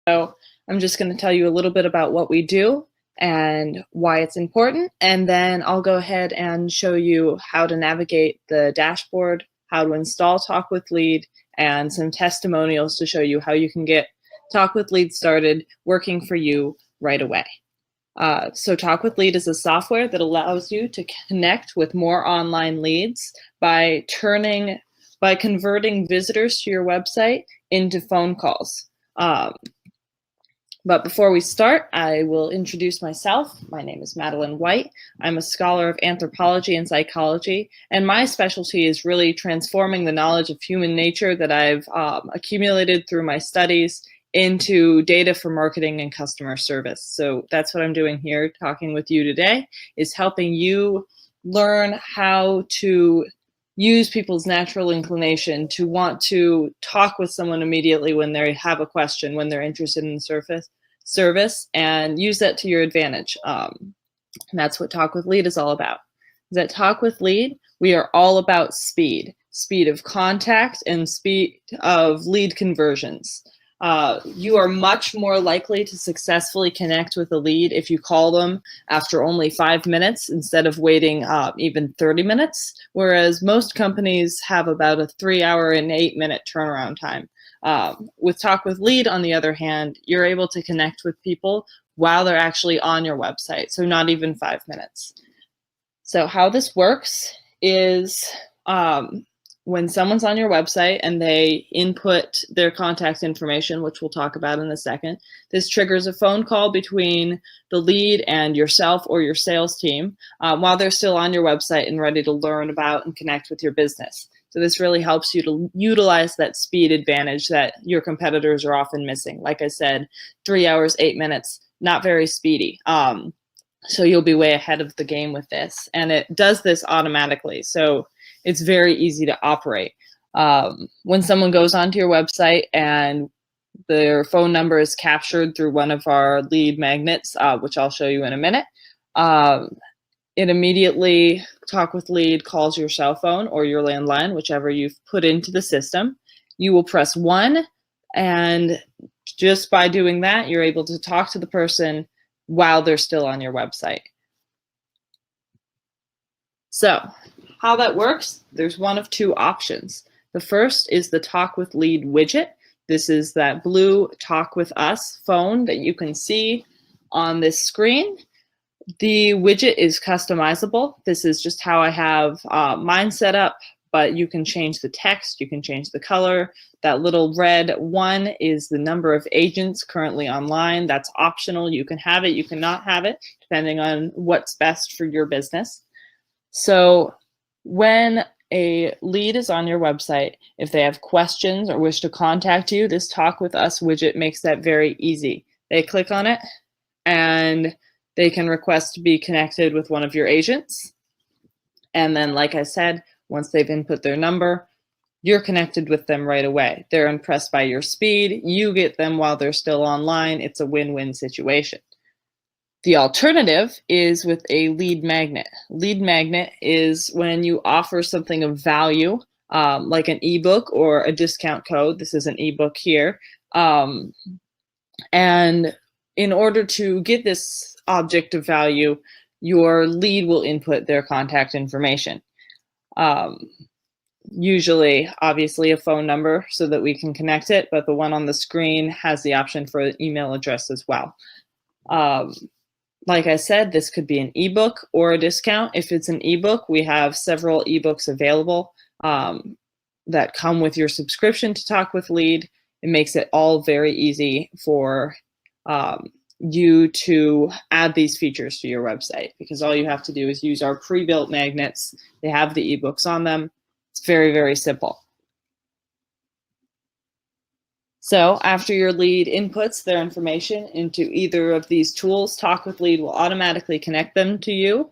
So I'm just going to tell you a little bit about what we do and why it's important, and then I'll go ahead and show you how to navigate the dashboard, how to install Talk with Lead, and some testimonials to show you how you can get Talk with Lead started working for you right away. So Talk with Lead is a software that allows you to connect with more online leads by converting visitors to your website into phone calls. But before we start, I will introduce myself. My name is Madeline White. I'm a scholar of anthropology and psychology, and my specialty is really transforming the knowledge of human nature that I've accumulated through my studies into data for marketing and customer service. So that's what I'm doing here, talking with you today, is helping you learn how to use people's natural inclination to want to talk with someone immediately when they have a question, when they're interested in the service, and use that to your advantage. And that's what Talk with Lead is all about. At Talk with Lead, we are all about speed of contact and speed of lead conversions. You are much more likely to successfully connect with a lead if you call them after only 5 minutes instead of waiting even 30 minutes, whereas most companies have about a 3-hour and 8-minute turnaround time. With Talk with Lead, on the other hand, you're able to connect with people while they're actually on your website, so not even 5 minutes. So how this works is when someone's on your website and they input their contact information, which we'll talk about in a second, this triggers a phone call between the lead and yourself or your sales team while they're still on your website and ready to learn about and connect with your business. So this really helps you to utilize that speed advantage that your competitors are often missing. Like I said, 3 hours, 8 minutes, not very speedy. So you'll be way ahead of the game with this. And it does this automatically. So it's very easy to operate. When someone goes onto your website and their phone number is captured through one of our lead magnets, which I'll show you in a minute, it immediately, Talk with Lead calls your cell phone or your landline, whichever you've put into the system. You will press 1, and just by doing that, you're able to talk to the person while they're still on your website. So how that works, there's one of two options. The first is the Talk with Lead widget. This is that blue Talk with Us phone that you can see on this screen. The widget is customizable. This is just how I have mine set up, but you can change the text, you can change the color. That little red 1 is the number of agents currently online. That's optional. You can have it, you cannot have it, depending on what's best for your business. So when a lead is on your website, if they have questions or wish to contact you, this Talk with Us widget makes that very easy. They click on it and they can request to be connected with one of your agents. And then, like I said, once they've input their number, you're connected with them right away. They're impressed by your speed. You get them while they're still online. It's a win-win situation. The alternative is with a lead magnet. Lead magnet is when you offer something of value, like an ebook or a discount code. This is an ebook here. And in order to get this object of value, your lead will input their contact information. Usually, obviously, a phone number so that we can connect it, but the one on the screen has the option for an email address as well. Like I said, this could be an ebook or a discount. If it's an ebook, we have several ebooks available that come with your subscription to Talk with Lead. It makes it all very easy for you to add these features to your website, because all you have to do is use our pre-built magnets. They have the ebooks on them. It's very, very simple. So after your lead inputs their information into either of these tools, Talk with Lead will automatically connect them to you,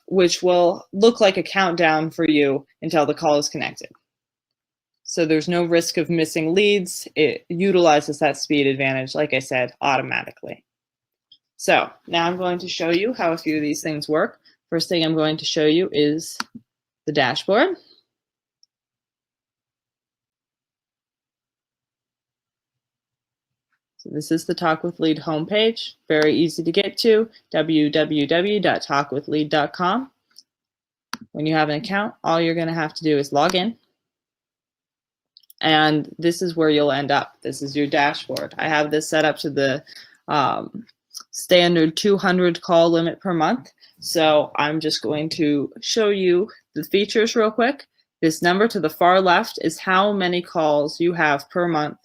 which will look like a countdown for you until the call is connected. So there's no risk of missing leads. It utilizes that speed advantage, like I said, automatically. So now I'm going to show you how a few of these things work. First thing I'm going to show you is the dashboard. So this is the Talk with Lead homepage. Very easy to get to, www.talkwithlead.com. When you have an account, all you're going to have to do is log in. And this is where you'll end up. This is your dashboard. I have this set up to the standard 200 call limit per month. So I'm just going to show you the features real quick. This number to the far left is how many calls you have per month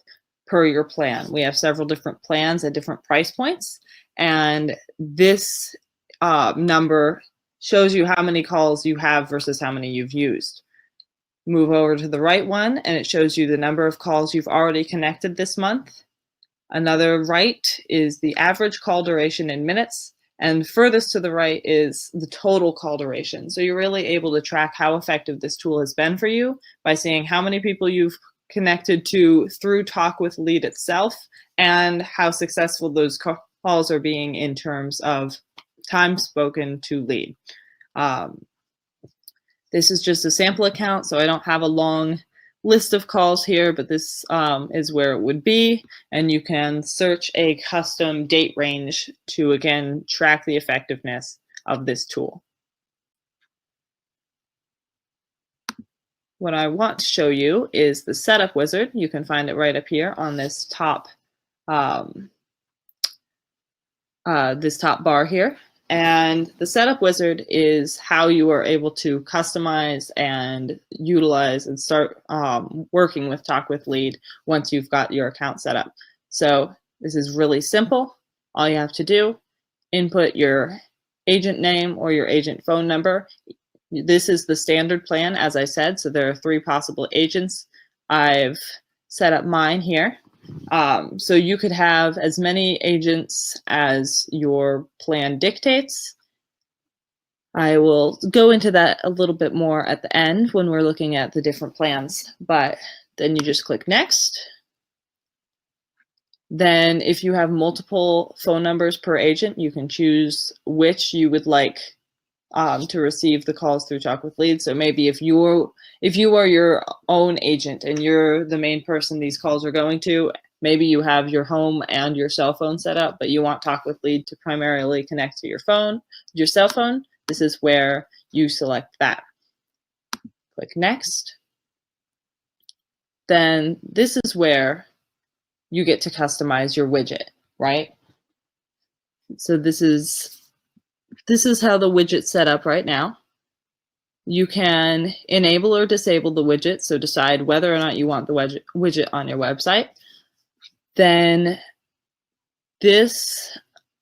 per your plan. We have several different plans at different price points. And this number shows you how many calls you have versus how many you've used. Move over to the right one and it shows you the number of calls you've already connected this month. Another right is the average call duration in minutes, and furthest to the right is the total call duration. So you're really able to track how effective this tool has been for you by seeing how many people you've connected to through Talk with Lead itself and how successful those calls are being in terms of time spoken to lead. This is just a sample account, so I don't have a long list of calls here, but this is where it would be. And you can search a custom date range to, again, track the effectiveness of this tool. What I want to show you is the setup wizard. You can find it right up here on this top bar here. And the setup wizard is how you are able to customize and utilize and start working with Talk with Lead once you've got your account set up. So this is really simple. All you have to do, input your agent name or your agent phone number. This is the standard plan, as I said, so there are 3 possible agents. I've set up mine here. So you could have as many agents as your plan dictates. I will go into that a little bit more at the end when we're looking at the different plans, but then you just click next. Then if you have multiple phone numbers per agent, you can choose which you would like to receive the calls through Talk with Lead. So maybe if you are your own agent and you're the main person these calls are going to, maybe you have your home and your cell phone set up, but you want Talk with Lead to primarily connect to your cell phone. This is where you select that. Click next. Then this is where you get to customize your widget, right? So this is how the widget's set up right now. You can enable or disable the widget, so decide whether or not you want the widget on your website. Then this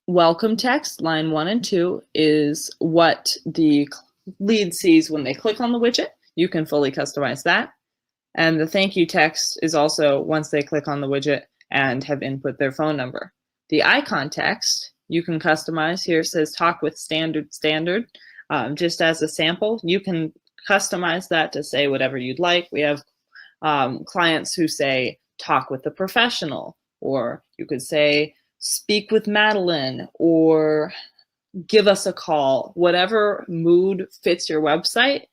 welcome text, line 1 and 2, is what the lead sees when they click on the widget. You can fully customize that. And the thank you text is also once they click on the widget and have input their phone number. The icon text, you can customize. Here it says Talk with Standard. Just as a sample, you can customize that to say whatever you'd like. We have clients who say Talk with the Professional, or you could say Speak with Madeline, or Give us a call. Whatever mood fits your website,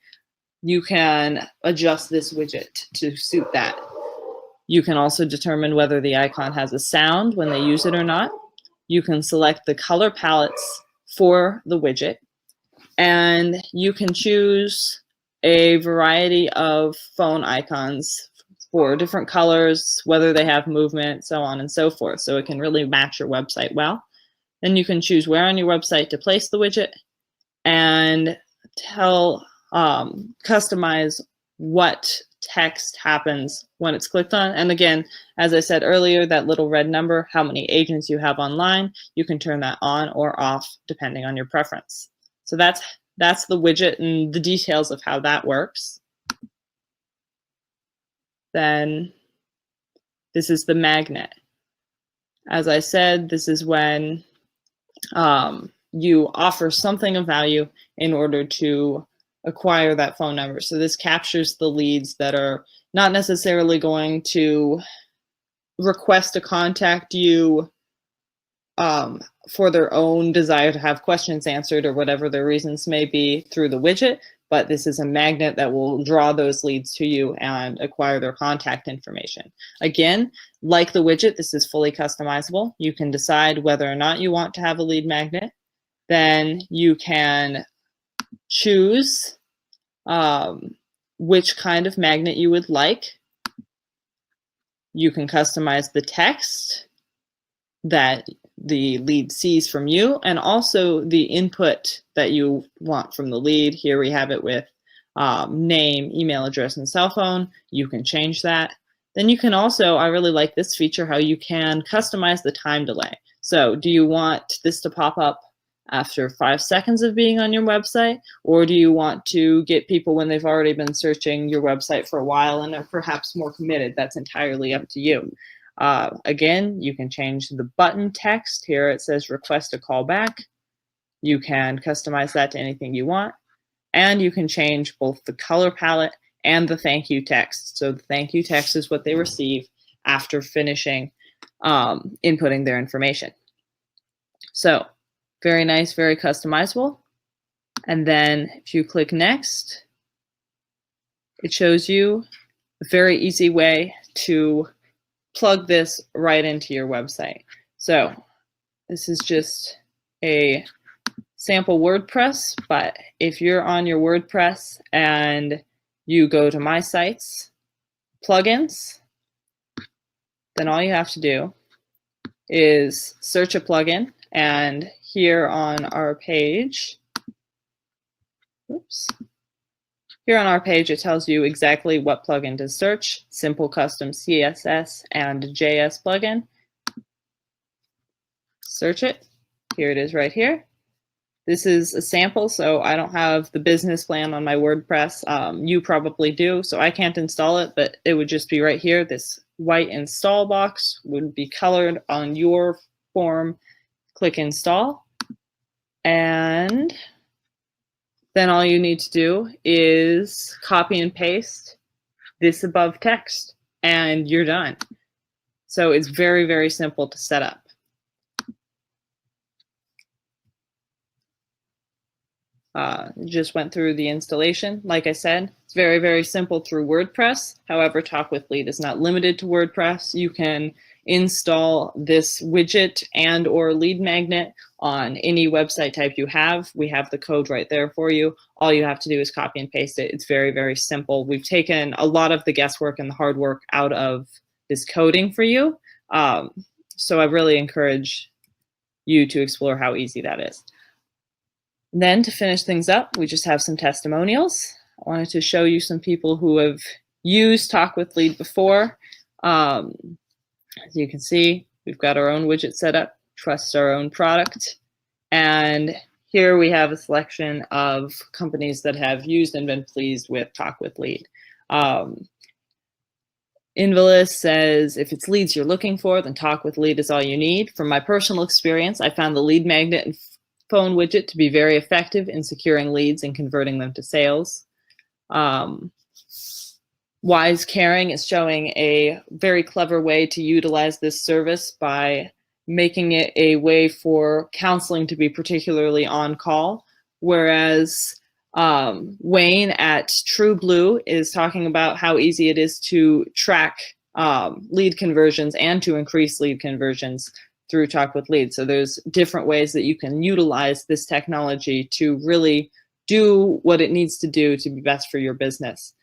you can adjust this widget to suit that. You can also determine whether the icon has a sound when they use it or not. You can select the color palettes for the widget, and you can choose a variety of phone icons for different colors, whether they have movement, so on and so forth. So it can really match your website well. Then you can choose where on your website to place the widget and customize what text happens when it's clicked on. And again, as I said earlier, that little red number, how many agents you have online, you can turn that on or off depending on your preference. So that's the widget and the details of how that works. Then this is the magnet. As I said, this is when you offer something of value in order to acquire that phone number. So this captures the leads that are not necessarily going to request to contact you for their own desire to have questions answered or whatever their reasons may be through the widget, but this is a magnet that will draw those leads to you and acquire their contact information. Again, like the widget, this is fully customizable. You can decide whether or not you want to have a lead magnet. Then you can choose which kind of magnet you would like. You can customize the text that the lead sees from you, and also the input that you want from the lead. Here we have it with name, email address, and cell phone. You can change that. Then you can also, I really like this feature, how you can customize the time delay. So do you want this to pop up after 5 seconds of being on your website, or do you want to get people when they've already been searching your website for a while and are perhaps more committed? That's entirely up to you. Again, you can change the button text. Here it says request a call back. You can customize that to anything you want. And you can change both the color palette and the thank you text. So the thank you text is what they receive after finishing inputting their information. So very nice, very customizable. And then if you click next, it shows you a very easy way to plug this right into your website. So this is just a sample WordPress, but if you're on your WordPress and you go to My Sites, Plugins, then all you have to do is search a plugin, and here on our page, here on our page, it tells you exactly what plugin to search: simple custom CSS and JS plugin. Search it. Here it is right here. This is a sample, so I don't have the business plan on my WordPress. You probably do, so I can't install it, but it would just be right here. This white install box would be colored on your form. Click install, and then all you need to do is copy and paste this above text, and you're done. So it's very, very simple to set up. Just went through the installation. Like I said, it's very, very simple through WordPress. However, Talk with Lead is not limited to WordPress. You can install this widget and or lead magnet on any website type you have. We have the code right there for you. All you have to do is copy and paste it. It's very, very simple. We've taken a lot of the guesswork and the hard work out of this coding for you. So I really encourage you to explore how easy that is. Then to finish things up, we just have some testimonials. I wanted to show you some people who have used Talk with Lead before. As you can see, we've got our own widget set up, trust our own product. And here we have a selection of companies that have used and been pleased with Talk with Lead. Invalid says, if it's leads you're looking for, then Talk with Lead is all you need. From my personal experience, I found the lead magnet and phone widget to be very effective in securing leads and converting them to sales. Wise Caring is showing a very clever way to utilize this service by making it a way for counseling to be particularly on call, whereas Wayne at True Blue is talking about how easy it is to track lead conversions and to increase lead conversions through Talk with Lead. So there's different ways that you can utilize this technology to really do what it needs to do to be best for your business.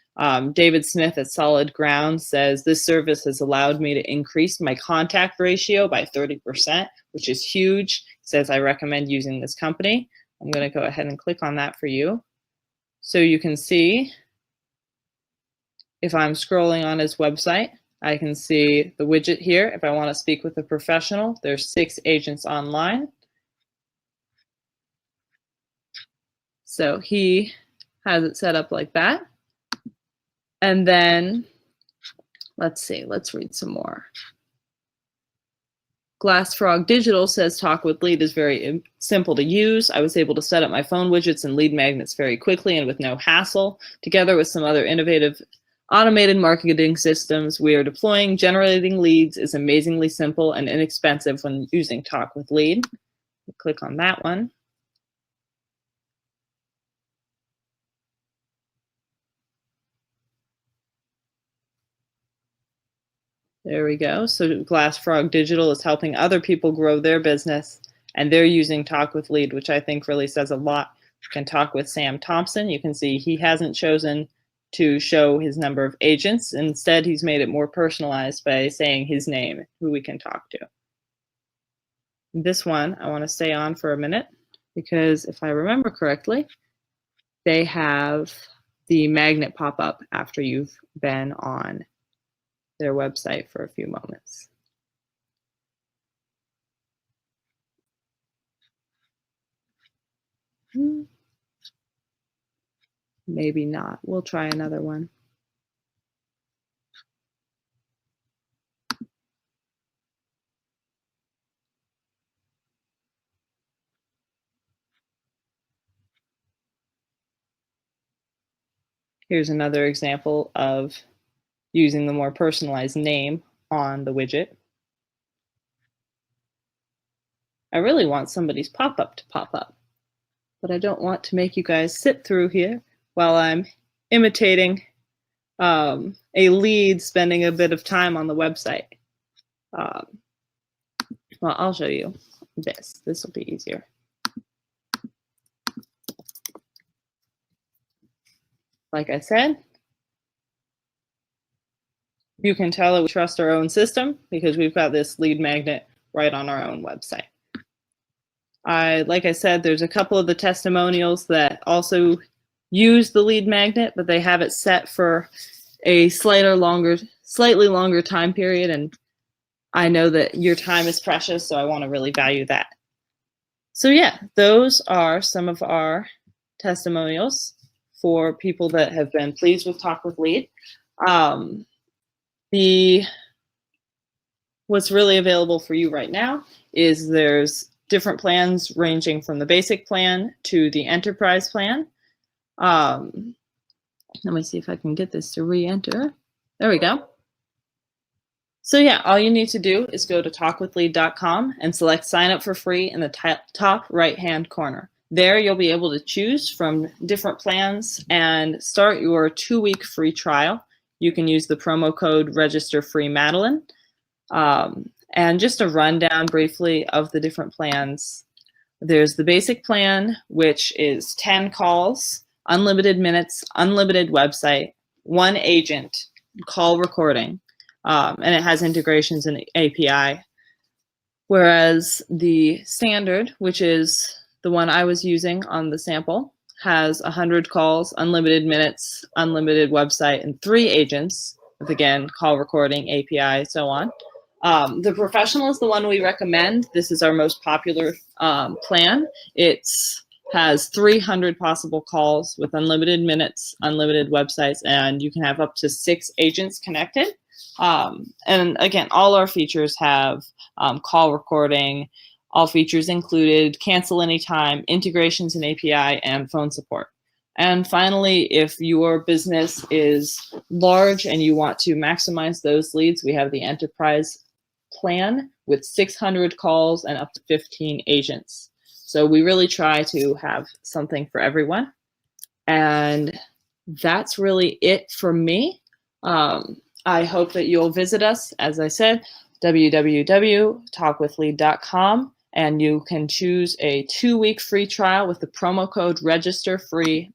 David Smith at Solid Ground says, this service has allowed me to increase my contact ratio by 30%, which is huge. He says, I recommend using this company. I'm going to go ahead and click on that for you. So you can see, if I'm scrolling on his website, I can see the widget here. If I want to speak with a professional, there's 6 agents online. So he has it set up like that. And then, let's see, let's read some more. Glassfrog Digital says Talk with Lead is very simple to use. I was able to set up my phone widgets and lead magnets very quickly and with no hassle. Together with some other innovative automated marketing systems we are deploying, generating leads is amazingly simple and inexpensive when using Talk with Lead. Click on that one. There we go. So Glass Frog Digital is helping other people grow their business, and they're using Talk with Lead, which I think really says a lot. You can talk with Sam Thompson. You can see he hasn't chosen to show his number of agents. Instead, he's made it more personalized by saying his name, who we can talk to. This one, I want to stay on for a minute because if I remember correctly, they have the magnet pop up after you've been on their website for a few moments. Maybe not. We'll try another one. Here's another example of using the more personalized name on the widget. I really want somebody's pop-up to pop up, but I don't want to make you guys sit through here while I'm imitating a lead spending a bit of time on the website. Well, I'll show you this. This will be easier. Like I said, you can tell that we trust our own system because we've got this lead magnet right on our own website. Like I said, there's a couple of the testimonials that also use the lead magnet, but they have it set for a slightly longer time period, and I know that your time is precious, so I want to really value that. So yeah, those are some of our testimonials for people that have been pleased with Talk with Lead. What's really available for you right now is there's different plans ranging from the basic plan to the enterprise plan. Let me see if I can get this to re-enter. There we go. So yeah, all you need to do is go to talkwithlead.com and select sign up for free in the top right-hand corner. There you'll be able to choose from different plans and start your 2-week free trial. You can use the promo code registerfreemadeline. And just a rundown briefly of the different plans. There's the basic plan, which is 10 calls, unlimited minutes, unlimited website, 1 agent, call recording, and it has integrations in API. Whereas the standard, which is the one I was using on the sample, has 100 calls, unlimited minutes, unlimited website, and 3 agents, with again, call recording, API, so on. The professional is the one we recommend. This is our most popular plan. It has 300 possible calls with unlimited minutes, unlimited websites, and you can have up to 6 agents connected. And again, all our features have call recording, all features included, cancel anytime, integrations in API, and phone support. And finally, if your business is large and you want to maximize those leads, we have the enterprise plan with 600 calls and up to 15 agents. So we really try to have something for everyone. And that's really it for me. I hope that you'll visit us, as I said, www.talkwithlead.com, and you can choose a 2-week free trial with the promo code registerfreemadeline.